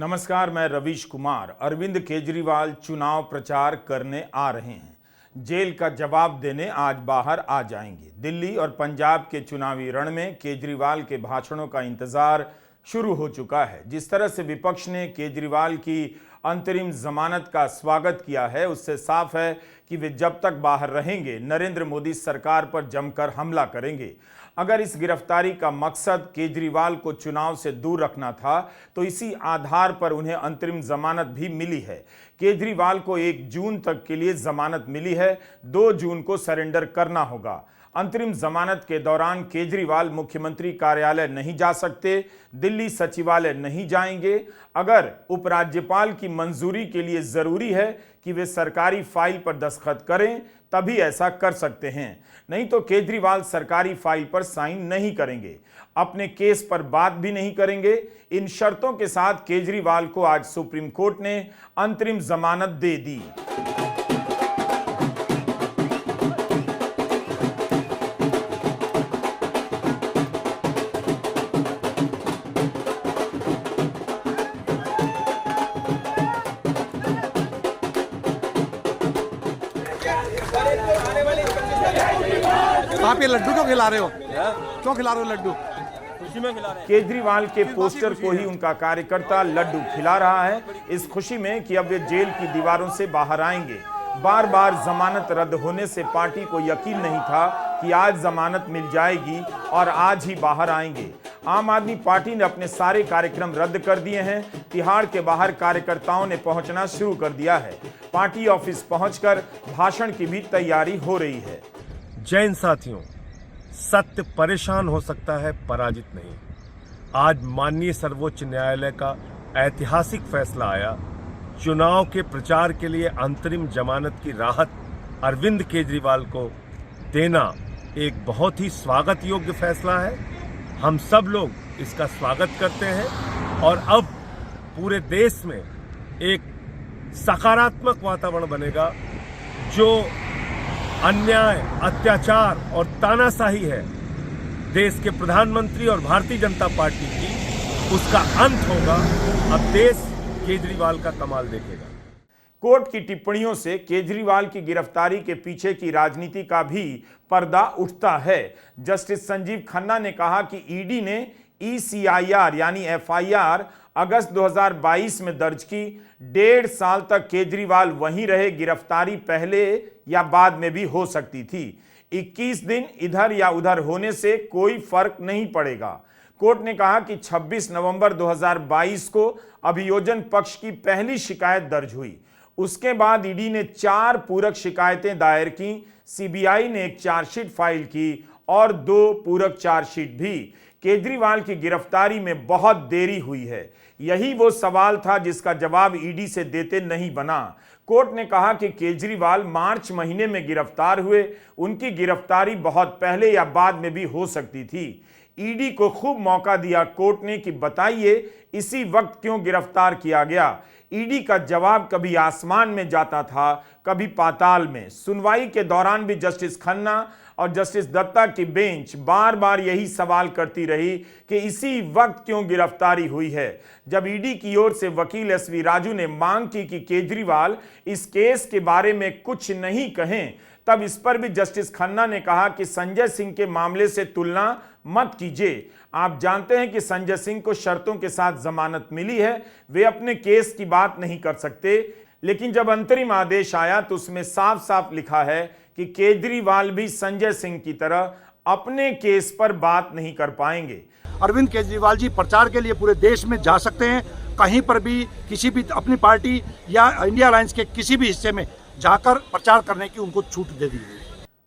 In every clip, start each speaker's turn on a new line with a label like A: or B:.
A: नमस्कार, मैं रवीश कुमार। अरविंद केजरीवाल चुनाव प्रचार करने आ रहे हैं। जेल का जवाब देने आज बाहर आ जाएंगे। दिल्ली और पंजाब के चुनावी रण में केजरीवाल के भाषणों का इंतजार शुरू हो चुका है। जिस तरह से विपक्ष ने केजरीवाल की अंतरिम जमानत का स्वागत किया है, उससे साफ है कि वे जब तक बाहर रहेंगे नरेंद्र मोदी सरकार पर जमकर हमला करेंगे। अगर इस गिरफ्तारी का मकसद केजरीवाल को चुनाव से दूर रखना था तो इसी आधार पर उन्हें अंतरिम जमानत भी मिली है। केजरीवाल को 1 जून तक के लिए जमानत मिली है, 2 जून को सरेंडर करना होगा। अंतरिम जमानत के दौरान केजरीवाल मुख्यमंत्री कार्यालय नहीं जा सकते, दिल्ली सचिवालय नहीं जाएंगे। अगर उपराज्यपाल की मंजूरी के लिए जरूरी है कि वे सरकारी फाइल पर दस्तखत करें तभी ऐसा कर सकते हैं, नहीं तो केजरीवाल सरकारी फाइल पर साइन नहीं करेंगे, अपने केस पर बात भी नहीं करेंगे। इन शर्तों के साथ केजरीवाल को आज सुप्रीम कोर्ट ने अंतरिम जमानत दे दी।
B: आप ये लड्डू क्यों खिला रहे हो? क्यों खिला रहे हो लड्डू?
C: खुशी में खिला रहे हैं।
A: केजरीवाल के पोस्टर को ही उनका कार्यकर्ता लड्डू खिला रहा है, इस खुशी में कि अब वे जेल की दीवारों से बाहर आएंगे। बार बार जमानत रद्द होने से पार्टी को यकीन नहीं था कि आज जमानत मिल जाएगी और आज ही बाहर आएंगे। आम आदमी पार्टी ने अपने सारे कार्यक्रम रद्द कर दिए हैं। तिहाड़ के बाहर कार्यकर्ताओं ने पहुंचना शुरू कर दिया है। पार्टी ऑफिस पहुंचकर भाषण की भी तैयारी हो रही है।
D: जैन साथियों, सत्य परेशान हो सकता है, पराजित नहीं। आज माननीय सर्वोच्च न्यायालय का ऐतिहासिक फैसला आया। चुनाव के प्रचार के लिए अंतरिम जमानत की राहत अरविंद केजरीवाल को देना एक बहुत ही स्वागत योग्य फैसला है। हम सब लोग इसका स्वागत करते हैं और अब पूरे देश में एक सकारात्मक वातावरण बनेगा। जो अन्याय, अत्याचार और तानाशाही है देश के प्रधानमंत्री और भारतीय जनता पार्टी की, उसका अंत होगा। अब देश केजरीवाल का कमाल देखेगा।
A: कोर्ट की टिप्पणियों से केजरीवाल की गिरफ्तारी के पीछे की राजनीति का भी पर्दा उठता है। जस्टिस संजीव खन्ना ने कहा कि ईडी ने ECIR यानी FIR अगस्त 2022 में दर्ज की। 1.5 साल तक केजरीवाल वहीं रहे। गिरफ्तारी पहले या बाद में भी हो सकती थी। 21 दिन इधर या उधर होने से कोई फर्क नहीं पड़ेगा। कोर्ट ने कहा कि 26 नवंबर 2022 को अभियोजन पक्ष की पहली शिकायत दर्ज हुई। उसके बाद ईडी ने 4 पूरक शिकायतें दायर की। CBI ने एक चार्जशीट फाइल की और 2 पूरक चार्जशीट भी। केजरीवाल की गिरफ्तारी में बहुत देरी हुई है। यही वो सवाल था जिसका जवाब ईडी से देते नहीं बना। कोर्ट ने कहा कि केजरीवाल मार्च महीने में गिरफ्तार हुए। उनकी गिरफ्तारी बहुत पहले या बाद में भी हो सकती थी। ईडी को खूब मौका दिया कोर्ट ने कि बताइए इसी वक्त क्यों गिरफ्तार किया गया। ईडी का जवाब कभी आसमान में जाता था, कभी पाताल में। सुनवाई के दौरान भी जस्टिस खन्ना और जस्टिस दत्ता की बेंच बार बार यही सवाल करती रही कि इसी वक्त क्यों गिरफ्तारी हुई है। जब ईडी की ओर से वकील SV राजू ने मांग की कि केजरीवाल इस केस के बारे में कुछ नहीं कहें, तब इस पर भी जस्टिस खन्ना ने कहा कि संजय सिंह के मामले से तुलना मत कीजिए। आप जानते हैं कि संजय सिंह को शर्तों के साथ जमानत मिली है, वे अपने केस की बात नहीं कर सकते। लेकिन जब अंतरिम आदेश आया तो उसमें साफ साफ लिखा है कि केजरीवाल भी संजय सिंह की तरह अपने केस पर बात नहीं कर पाएंगे।
B: अरविंद केजरीवाल जी प्रचार के लिए पूरे देश में जा सकते हैं, कहीं पर भी किसी भी अपनी पार्टी या इंडिया अलायंस के किसी भी हिस्से में जाकर प्रचार करने की उनको छूट दे दी गई।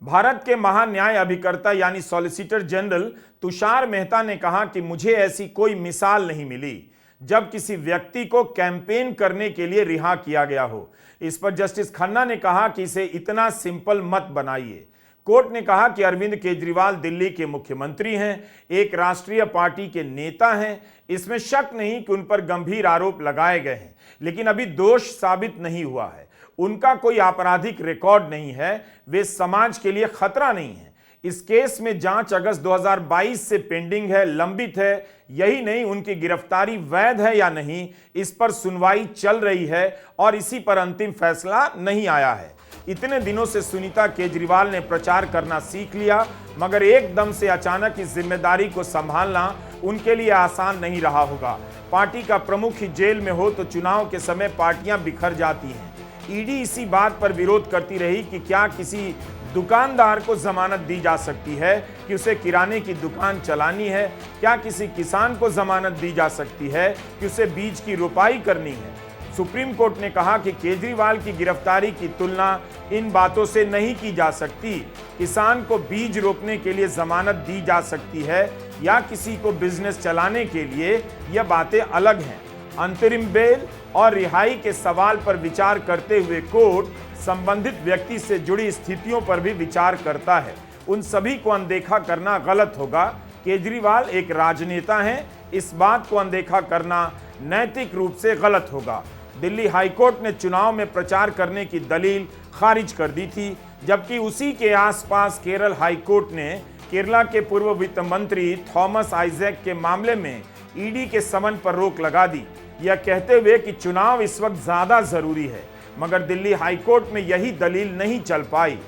A: भारत के महान न्याय अभिकर्ता यानी सॉलिसिटर जनरल तुषार मेहता ने कहा कि मुझे ऐसी कोई मिसाल नहीं मिली जब किसी व्यक्ति को कैंपेन करने के लिए रिहा किया गया हो। इस पर जस्टिस खन्ना ने कहा कि इसे इतना सिंपल मत बनाइए। कोर्ट ने कहा कि अरविंद केजरीवाल दिल्ली के मुख्यमंत्री हैं, एक राष्ट्रीय पार्टी के नेता हैं। इसमें शक नहीं कि उन पर गंभीर आरोप लगाए गए हैं, लेकिन अभी दोष साबित नहीं हुआ है। उनका कोई आपराधिक रिकॉर्ड नहीं है, वे समाज के लिए खतरा नहीं है। इस केस में जांच अगस्त 2022 से पेंडिंग है, लंबित है। यही नहीं, उनकी गिरफ्तारी वैध है या नहीं, इस पर सुनवाई चल रही है और इसी पर अंतिम फैसला नहीं आया है। इतने दिनों से सुनीता केजरीवाल ने प्रचार करना सीख लिया, मगर एकदम से अचानक इस जिम्मेदारी को संभालना उनके लिए आसान नहीं रहा होगा। पार्टी का प्रमुख ही जेल में हो तो चुनाव के समय पार्टियां बिखर जाती हैं। ईडी इसी बात पर विरोध करती रही कि क्या किसी दुकानदार को जमानत दी जा सकती है कि उसे किराने की दुकान चलानी है, क्या किसी किसान को जमानत दी जा सकती है कि उसे बीज की रोपाई करनी है। सुप्रीम कोर्ट ने कहा कि केजरीवाल की गिरफ्तारी की तुलना इन बातों से नहीं की जा सकती। किसान को बीज रोपने के लिए जमानत दी जा सकती है या किसी को बिजनेस चलाने के लिए, यह बातें अलग हैं। अंतरिम बेल और रिहाई के सवाल पर विचार करते हुए कोर्ट संबंधित व्यक्ति से जुड़ी स्थितियों पर भी विचार करता है। उन सभी को अनदेखा करना गलत होगा। केजरीवाल एक राजनेता हैं, इस बात को अनदेखा करना नैतिक रूप से गलत होगा। दिल्ली हाईकोर्ट ने चुनाव में प्रचार करने की दलील खारिज कर दी थी, जबकि उसी के आसपास केरल हाईकोर्ट ने केरला के पूर्व वित्त मंत्री थॉमस आइजैक के मामले में ईडी के समन पर रोक लगा दी, यह कहते हुए कि चुनाव इस वक्त ज्यादा जरूरी है। मगर दिल्ली हाईकोर्ट में यही दलील नहीं चल पाई।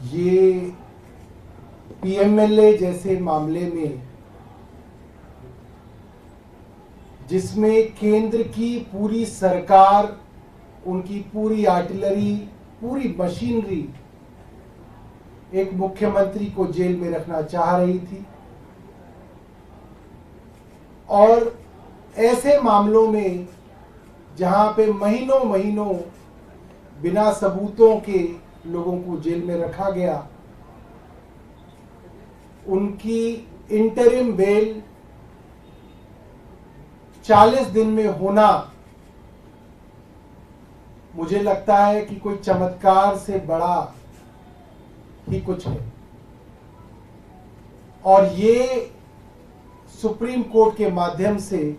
C: ये पीएमएलए जैसे मामले में, जिसमें केंद्र की पूरी सरकार, उनकी पूरी आर्टिलरी, पूरी मशीनरी एक मुख्यमंत्री को जेल में रखना चाह रही थी, और ऐसे मामलों में जहां पे महीनों महीनों बिना सबूतों के लोगों को जेल में रखा गया, उनकी इंटरिम बेल 40 दिन में होना, मुझे लगता है कि कोई चमत्कार से बड़ा ही कुछ है। और ये सुप्रीम कोर्ट के माध्यम से,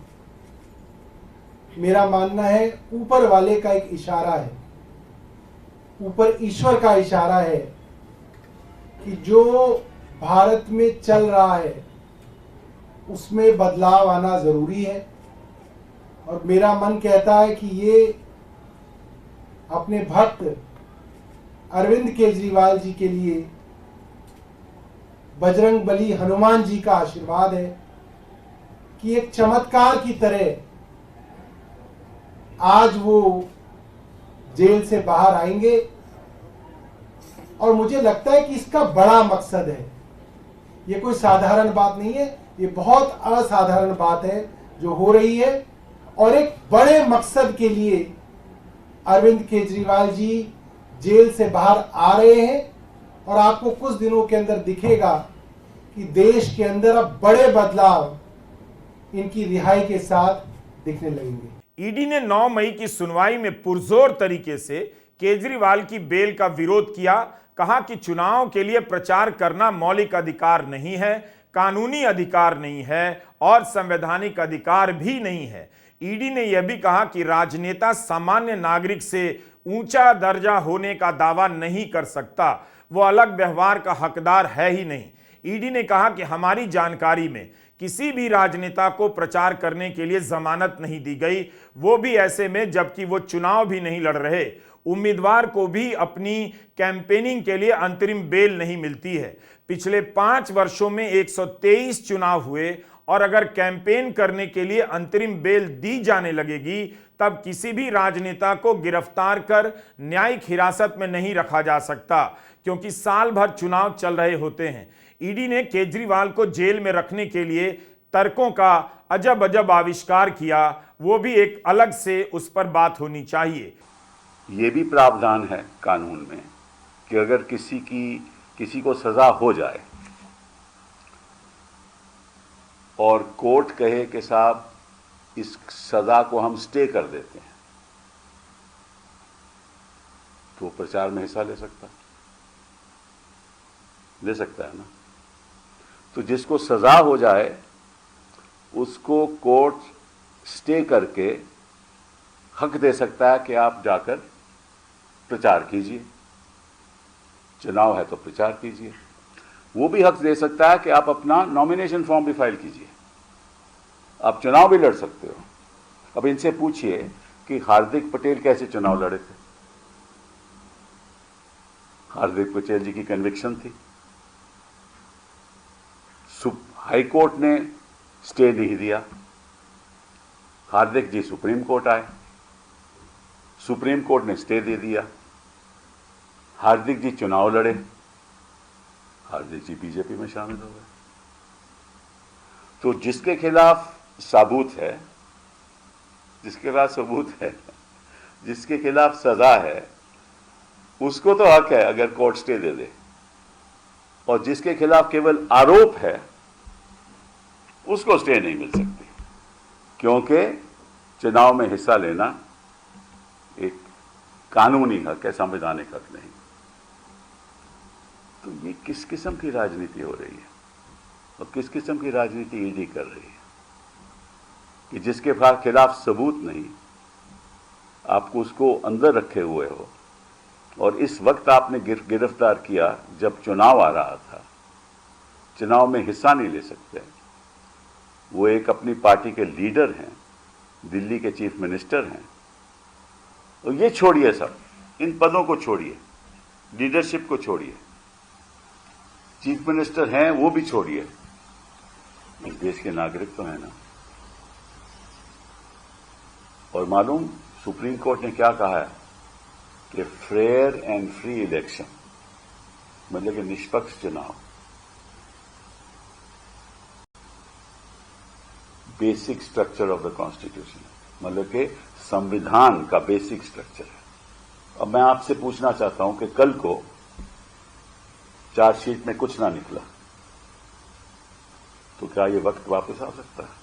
C: मेरा मानना है, ऊपर वाले का एक इशारा है, ऊपर ईश्वर का इशारा है कि जो भारत में चल रहा है उसमें बदलाव आना जरूरी है। और मेरा मन कहता है कि ये अपने भक्त अरविंद केजरीवाल जी के लिए बजरंग बली हनुमान जी का आशीर्वाद है कि एक चमत्कार की तरह आज वो जेल से बाहर आएंगे। और मुझे लगता है कि इसका बड़ा मकसद है, ये कोई साधारण बात नहीं है, ये बहुत असाधारण बात है जो हो रही है। और एक बड़े मकसद के लिए अरविंद केजरीवाल जी जेल से बाहर आ रहे हैं, और आपको कुछ दिनों के अंदर दिखेगा कि देश के अंदर अब बड़े बदलाव इनकी रिहाई के साथ दिखने लगेंगे।
A: ईडी ने 9 मई की सुनवाई में पुरजोर तरीके से केजरीवाल की बेल का विरोध किया। कहा कि चुनाव के लिए प्रचार करना मौलिक अधिकार नहीं है, कानूनी अधिकार नहीं है और संवैधानिक अधिकार भी नहीं है। ईडी ने यह भी कहा कि राजनेता सामान्य नागरिक से ऊंचा दर्जा होने का दावा नहीं कर सकता, वो अलग व्यवहार का हकदार है ही नहीं। ईडी ने कहा कि हमारी जानकारी में किसी भी राजनेता को प्रचार करने के लिए जमानत नहीं दी गई, वो भी ऐसे में जबकि वो चुनाव भी नहीं लड़ रहे। उम्मीदवार को भी अपनी कैंपेनिंग के लिए अंतरिम बेल नहीं मिलती है। पिछले 5 वर्षों में 123 चुनाव हुए, और अगर कैंपेन करने के लिए अंतरिम बेल दी जाने लगेगी तब किसी भी राजनेता को गिरफ्तार कर न्यायिक हिरासत में नहीं रखा जा सकता, क्योंकि साल भर चुनाव चल रहे होते हैं। ईडी ने केजरीवाल को जेल में रखने के लिए तर्कों का अजब अजब आविष्कार किया, वो भी एक अलग से उस पर बात होनी चाहिए।
E: ये भी प्रावधान है कानून में कि अगर किसी को सजा हो जाए और कोर्ट कहे कि साहब इस सजा को हम स्टे कर देते हैं, तो प्रचार में हिस्सा ले सकता है ना। तो जिसको सजा हो जाए उसको कोर्ट स्टे करके हक दे सकता है कि आप जाकर प्रचार कीजिए, चुनाव है तो प्रचार कीजिए। वो भी हक दे सकता है कि आप अपना नॉमिनेशन फॉर्म भी फाइल कीजिए, आप चुनाव भी लड़ सकते हो। अब इनसे पूछिए कि हार्दिक पटेल कैसे चुनाव लड़े थे। हार्दिक पटेल जी की कन्विक्शन थी, हाई कोर्ट ने स्टे नहीं दिया, हार्दिक जी सुप्रीम कोर्ट आए, सुप्रीम कोर्ट ने स्टे दे दिया, हार्दिक जी चुनाव लड़े, हार्दिक जी बीजेपी में शामिल हो गए। तो जिसके खिलाफ सबूत है, जिसके खिलाफ सजा है, उसको तो हक है अगर कोर्ट स्टे दे दे, और जिसके खिलाफ केवल आरोप है उसको स्टे नहीं मिल सकती, क्योंकि चुनाव में हिस्सा लेना एक कानूनी हक है, संवैधानिक हक नहीं। तो ये किस किस्म की राजनीति हो रही है और किस किस्म की राजनीति ईडी कर रही है कि जिसके खिलाफ सबूत नहीं, आपको उसको अंदर रखे हुए हो, और इस वक्त आपने गिरफ्तार किया जब चुनाव आ रहा था, चुनाव में हिस्सा नहीं ले सकते। वो एक अपनी पार्टी के लीडर हैं, दिल्ली के चीफ मिनिस्टर हैं। और ये छोड़िए, सब इन पदों को छोड़िए, लीडरशिप को छोड़िए, चीफ मिनिस्टर हैं वो भी छोड़िए, इस देश के नागरिक तो हैं ना। और मालूम सुप्रीम कोर्ट ने क्या कहा है कि फेयर एंड फ्री इलेक्शन, मतलब कि निष्पक्ष चुनाव basic structure of the constitution, मतलब कि संविधान का बेसिक स्ट्रक्चर है। अब मैं आपसे पूछना चाहता हूं कि कल को चार्जशीट में कुछ ना निकला तो क्या ये वक्त वापस आ सकता है?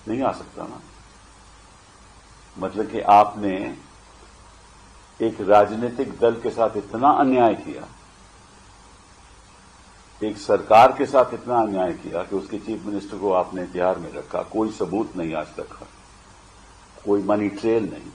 E: नहीं आ सकता ना। मतलब कि आपने एक राजनीतिक दल के साथ इतना अन्याय किया, एक सरकार के साथ इतना अन्याय किया कि उसके चीफ मिनिस्टर को आपने तिहाड़ में रखा, कोई सबूत नहीं आज तक, कोई मनी ट्रेल नहीं।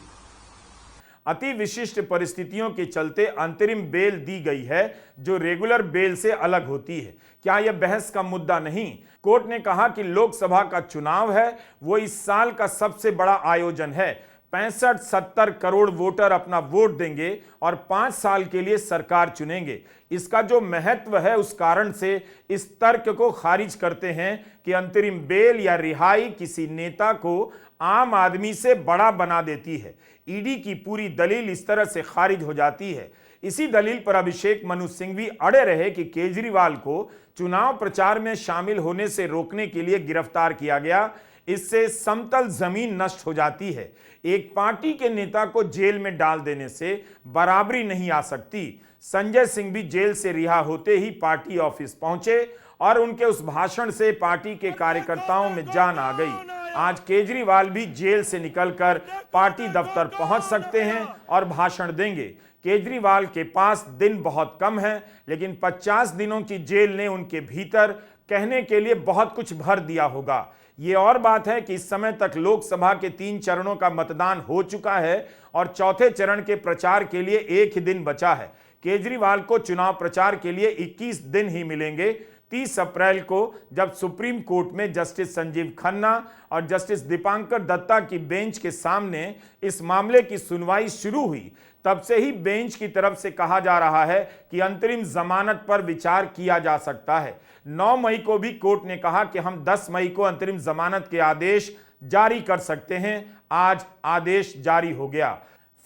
A: अति विशिष्ट परिस्थितियों के चलते अंतरिम बेल दी गई है जो रेगुलर बेल से अलग होती है। क्या यह बहस का मुद्दा नहीं? कोर्ट ने कहा कि लोकसभा का चुनाव है वो इस साल का सबसे बड़ा आयोजन है। 65-70 करोड़ वोटर अपना वोट देंगे और 5 साल के लिए सरकार चुनेंगे। इसका जो महत्व है उस कारण से इस तर्क को खारिज करते हैं कि अंतरिम बेल या रिहाई किसी नेता को आम आदमी से बड़ा बना देती है। ईडी की पूरी दलील इस तरह से खारिज हो जाती है। इसी दलील पर अभिषेक मनु सिंघवी अड़े रहे कि केजरीवाल को चुनाव प्रचार में शामिल होने से रोकने के लिए गिरफ्तार किया गया। इससे समतल जमीन नष्ट हो जाती है। एक पार्टी के नेता को जेल में डाल देने से बराबरी नहीं आ सकती। संजय सिंह भी जेल से रिहा होते ही पार्टी ऑफिस पहुंचे और उनके उस भाषण से पार्टी के कार्यकर्ताओं में जान आ गई। आज केजरीवाल भी जेल से निकलकर पार्टी दफ्तर पहुंच सकते हैं और भाषण देंगे। केजरीवाल के पास दिन बहुत कम है, लेकिन 50 दिनों की जेल ने उनके भीतर कहने के लिए बहुत कुछ भर दिया होगा। ये और बात है कि इस समय तक लोकसभा के 3 चरणों का मतदान हो चुका है और चौथे चरण के प्रचार के लिए 1 ही दिन बचा है। केजरीवाल को चुनाव प्रचार के लिए 21 दिन ही मिलेंगे। 30 अप्रैल को जब सुप्रीम कोर्ट में जस्टिस संजीव खन्ना और जस्टिस दीपांकर दत्ता की बेंच के सामने इस मामले की सुनवाई शुरू हुई, तब से ही बेंच की तरफ से कहा जा रहा है कि अंतरिम जमानत पर विचार किया जा सकता है। 9 मई को भी कोर्ट ने कहा कि हम 10 मई को अंतरिम जमानत के आदेश जारी कर सकते हैं। आज आदेश जारी हो गया।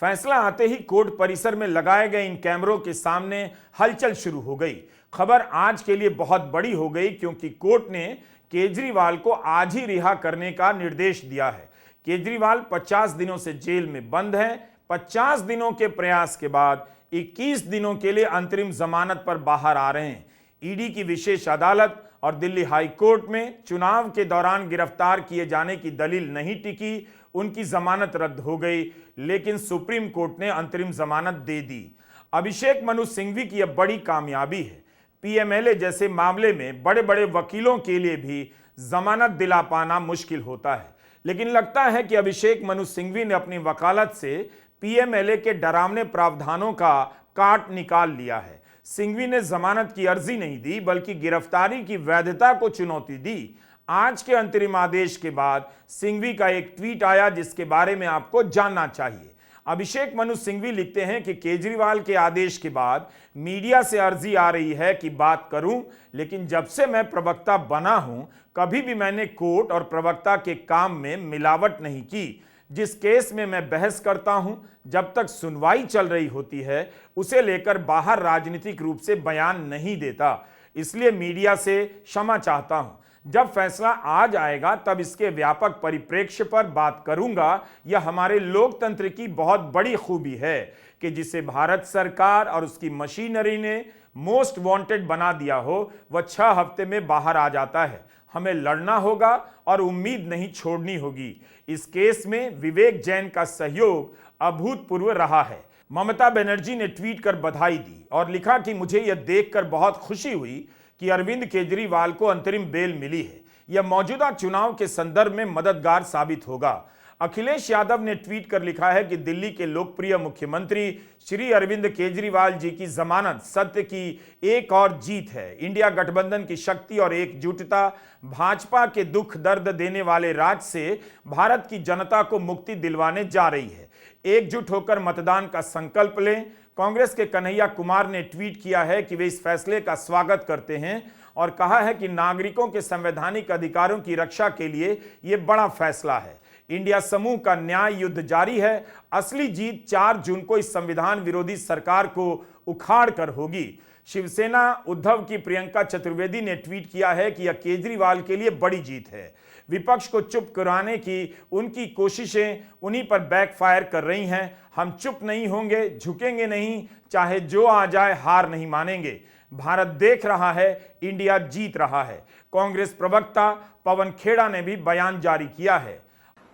A: फैसला आते ही कोर्ट परिसर में लगाए गए इन कैमरों के सामने हलचल शुरू हो गई। खबर आज के लिए बहुत बड़ी हो गई क्योंकि कोर्ट ने केजरीवाल को आज ही रिहा करने का निर्देश दिया है। केजरीवाल 50 दिनों से जेल में बंद हैं। 50 दिनों के प्रयास के बाद 21 दिनों के लिए अंतरिम जमानत पर बाहर आ रहे हैं। ईडी की विशेष अदालत और दिल्ली हाई कोर्ट में चुनाव के दौरान गिरफ्तार किए जाने की दलील नहीं टिकी, उनकी जमानत रद्द हो गई, लेकिन सुप्रीम कोर्ट ने अंतरिम जमानत दे दी। अभिषेक मनु सिंघवी की यह बड़ी कामयाबी है। पीएमएलए जैसे मामले में बड़े बड़े वकीलों के लिए भी जमानत दिला पाना मुश्किल होता है, लेकिन लगता है कि अभिषेक मनु सिंघवी ने अपनी वकालत से पीएमएलए के डरावने प्रावधानों का काट निकाल लिया है। सिंघवी ने जमानत की अर्जी नहीं दी बल्कि गिरफ्तारी की वैधता को चुनौती दी। आज के अंतरिम आदेश के बाद सिंघवी का एक ट्वीट आया जिसके बारे में आपको जानना चाहिए। अभिषेक मनु सिंघवी लिखते हैं कि केजरीवाल के आदेश के बाद मीडिया से अर्जी आ रही है कि बात करूं, लेकिन जब से मैं प्रवक्ता बना हूं कभी भी मैंने कोर्ट और प्रवक्ता के काम में मिलावट नहीं की। जिस केस में मैं बहस करता हूं, जब तक सुनवाई चल रही होती है उसे लेकर बाहर राजनीतिक रूप से बयान नहीं देता, इसलिए मीडिया से क्षमा चाहता हूं। जब फैसला आ जाएगा तब इसके व्यापक परिप्रेक्ष्य पर बात करूंगा। यह हमारे लोकतंत्र की बहुत बड़ी खूबी है कि जिसे भारत सरकार और उसकी मशीनरी ने मोस्ट वांटेड बना दिया हो वह 6 हफ्ते में बाहर आ जाता है। हमें लड़ना होगा और उम्मीद नहीं छोड़नी होगी। इस केस में विवेक जैन का सहयोग अभूतपूर्व रहा है। ममता बनर्जी ने ट्वीट कर बधाई दी और लिखा कि मुझे यह देखकर बहुत खुशी हुई कि अरविंद केजरीवाल को अंतरिम बेल मिली है। यह मौजूदा चुनाव के संदर्भ में मददगार साबित होगा। अखिलेश यादव ने ट्वीट कर लिखा है कि दिल्ली के लोकप्रिय मुख्यमंत्री श्री अरविंद केजरीवाल जी की जमानत सत्य की एक और जीत है। इंडिया गठबंधन की शक्ति और एकजुटता भाजपा के दुख दर्द देने वाले राज से भारत की जनता को मुक्ति दिलवाने जा रही है। एकजुट होकर मतदान का संकल्प लें। कांग्रेस के कन्हैया कुमार ने ट्वीट किया है कि वे इस फैसले का स्वागत करते हैं और कहा है कि नागरिकों के संवैधानिक अधिकारों की रक्षा के लिए यह बड़ा फैसला है। इंडिया समूह का न्याय युद्ध जारी है। असली जीत 4 जून को इस संविधान विरोधी सरकार को उखाड़ कर होगी। शिवसेना उद्धव की प्रियंका चतुर्वेदी ने ट्वीट किया है कि यह केजरीवाल के लिए बड़ी जीत है। विपक्ष को चुप कराने की उनकी कोशिशें उन्हीं पर बैकफायर कर रही हैं। हम चुप नहीं होंगे, झुकेंगे नहीं, चाहे जो आ जाए हार नहीं मानेंगे। भारत देख रहा है, इंडिया जीत रहा है। कांग्रेस प्रवक्ता पवन खेड़ा ने भी बयान जारी किया है।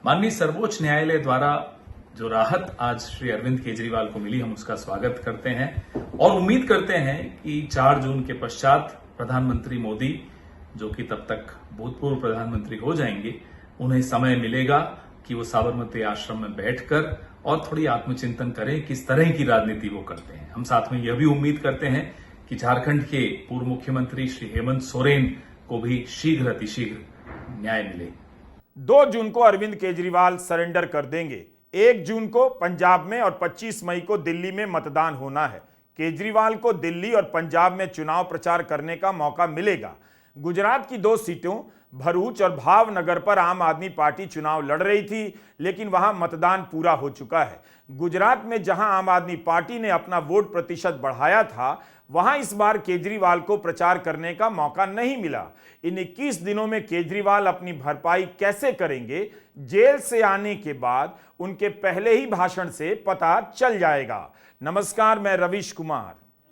F: माननीय सर्वोच्च न्यायालय द्वारा जो राहत आज श्री अरविंद केजरीवाल को मिली, हम उसका स्वागत करते हैं और उम्मीद करते हैं कि 4 जून के पश्चात प्रधानमंत्री मोदी, जो कि तब तक भूतपूर्व प्रधानमंत्री हो जाएंगे, उन्हें समय मिलेगा कि वो साबरमती आश्रम में बैठकर और थोड़ी आत्मचिंतन करें किस तरह की राजनीति वो करते हैं। हम साथ में यह भी उम्मीद करते हैं कि झारखंड के पूर्व मुख्यमंत्री श्री हेमंत सोरेन को भी शीघ्र अतिशीघ्र न्याय मिले।
A: 2 जून को अरविंद केजरीवाल सरेंडर कर देंगे। 1 जून को पंजाब में और 25 मई को दिल्ली में मतदान होना है। केजरीवाल को दिल्ली और पंजाब में चुनाव प्रचार करने का मौका मिलेगा। गुजरात की 2 सीटों भरूच और भावनगर पर आम आदमी पार्टी चुनाव लड़ रही थी, लेकिन वहां मतदान पूरा हो चुका है। गुजरात में जहां आम आदमी पार्टी ने अपना वोट प्रतिशत बढ़ाया था, वहां इस बार केजरीवाल को प्रचार करने का मौका नहीं मिला। इन 21 दिनों में केजरीवाल अपनी भरपाई कैसे करेंगे, जेल से आने के बाद उनके पहले ही भाषण से पता चल जाएगा। नमस्कार, मैं रवीश कुमार।